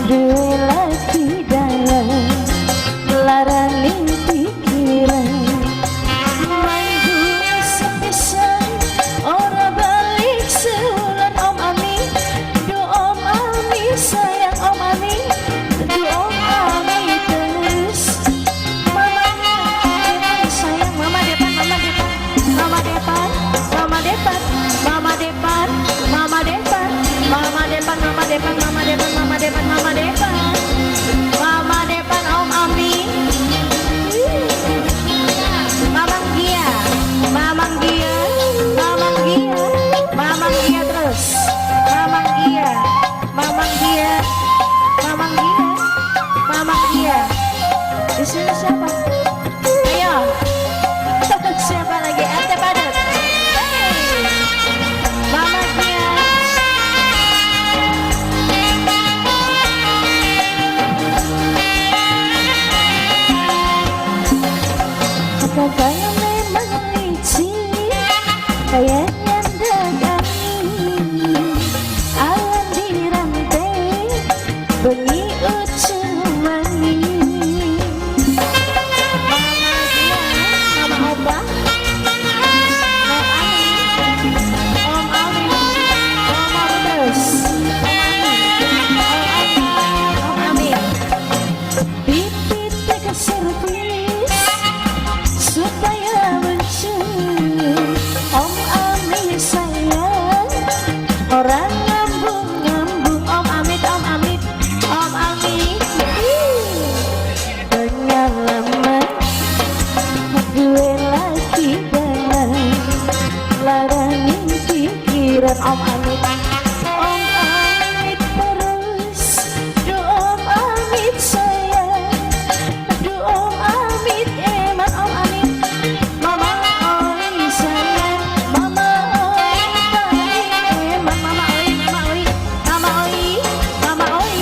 duwe lagi dalam larani pikiran manggu sepisan ora balik seulan Om Ami do Om Ami sayang Om Ami do Om Ami terus mama sayang mama depan mama depan mama depan mama depan mama depan mama depan mama depan mama depan mama depan mama depan mama depan mama depan Om Ami Mamang Gia Mamang Gia Mamang Gia Mamang Gia terus Mamang Gia Mamang Gia Mamang Gia Mamang Gia di sini siapa? Ayo siapa lagi? Ate Padat Mamang Gia Kakaknya memang licin kayaknya dagani alam dirantai bengi ucul mani mama dia mama oba Om Ami Om Ami terus Om Ami pipit ke servis supaya mencium Om Ami sayang orang ngambung-ngambung Om Amit Om Amit Om Amit pengalaman gue lagi dalam larani pikiran Om Amit Om Amit terus do Om Amit sayang do Om Amit eman Om Amit mama oi sayang mama oi eman mama oi mama oi mama oi mama oi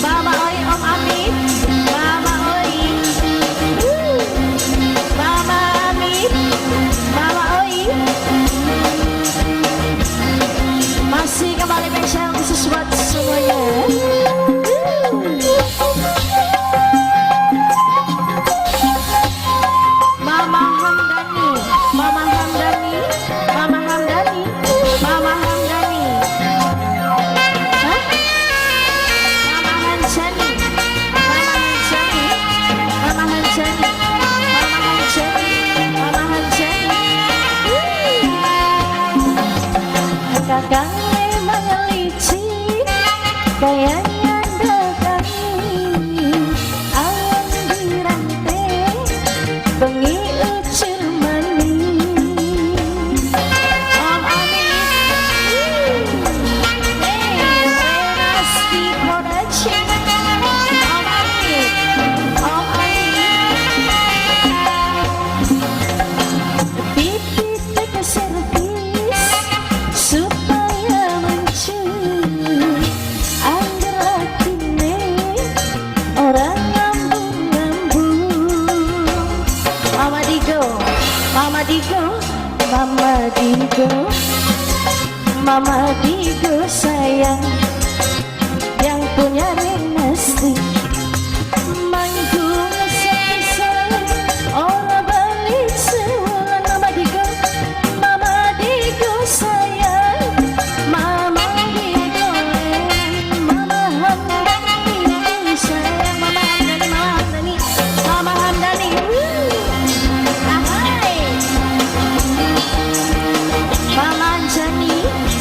mama oi Om Amit mama oi mama Amit mama oi masih kembali spesial khusus buat semuanya Mama Hamdani Mama Hamdani Mama Hamdani Mama Hamdani hah? Mama Hansani Mama Hansani Mama Hansani Mama Hansani Mama Hansani kakak memang licin kayaknya dagani alam dirantai bengi ucul mani Om Amit Renasti Production Om Amit Om Amit pipit ke servis supaya mencium angger atine orang ngambung-ngambung Mama Digo Mama Digo Mama Digo Mama Digo sayang yang punya Renasti manggung sepisan orang balik seulan Mama Digo sayang Mama Digo Mama Hamdani sayang Mama Hamdani Mama Hamdani ahai Mama Hanjani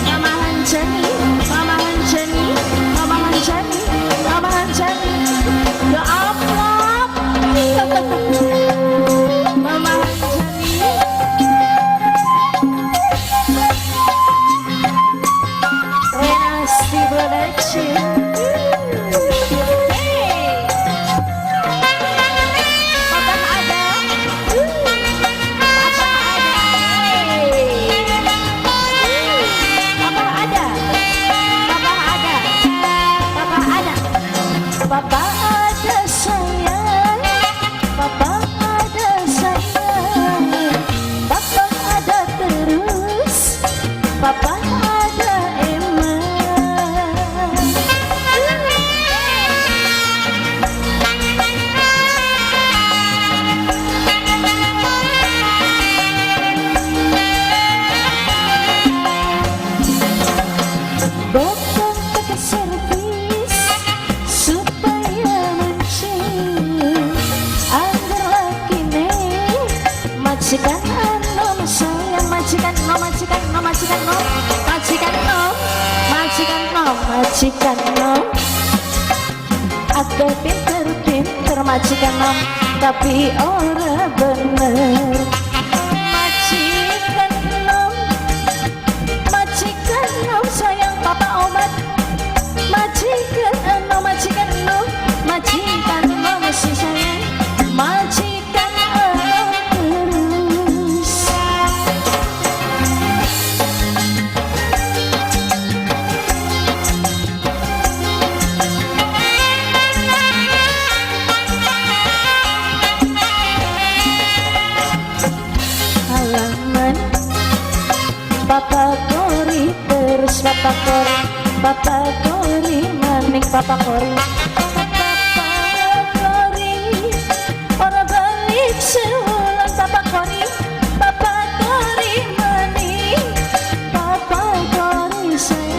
Mama Hanjani Mama Hanjani majikan nom, agak pinter majikan nom, tapi ora bener. Majikan nom sayang papa omat. Majikan nom si sayang. Majikan terus. Halaman Papa Kori terus Papa Kori maning Papa Kori ora balik seulang Papa Kori maning Papa Kori sayang.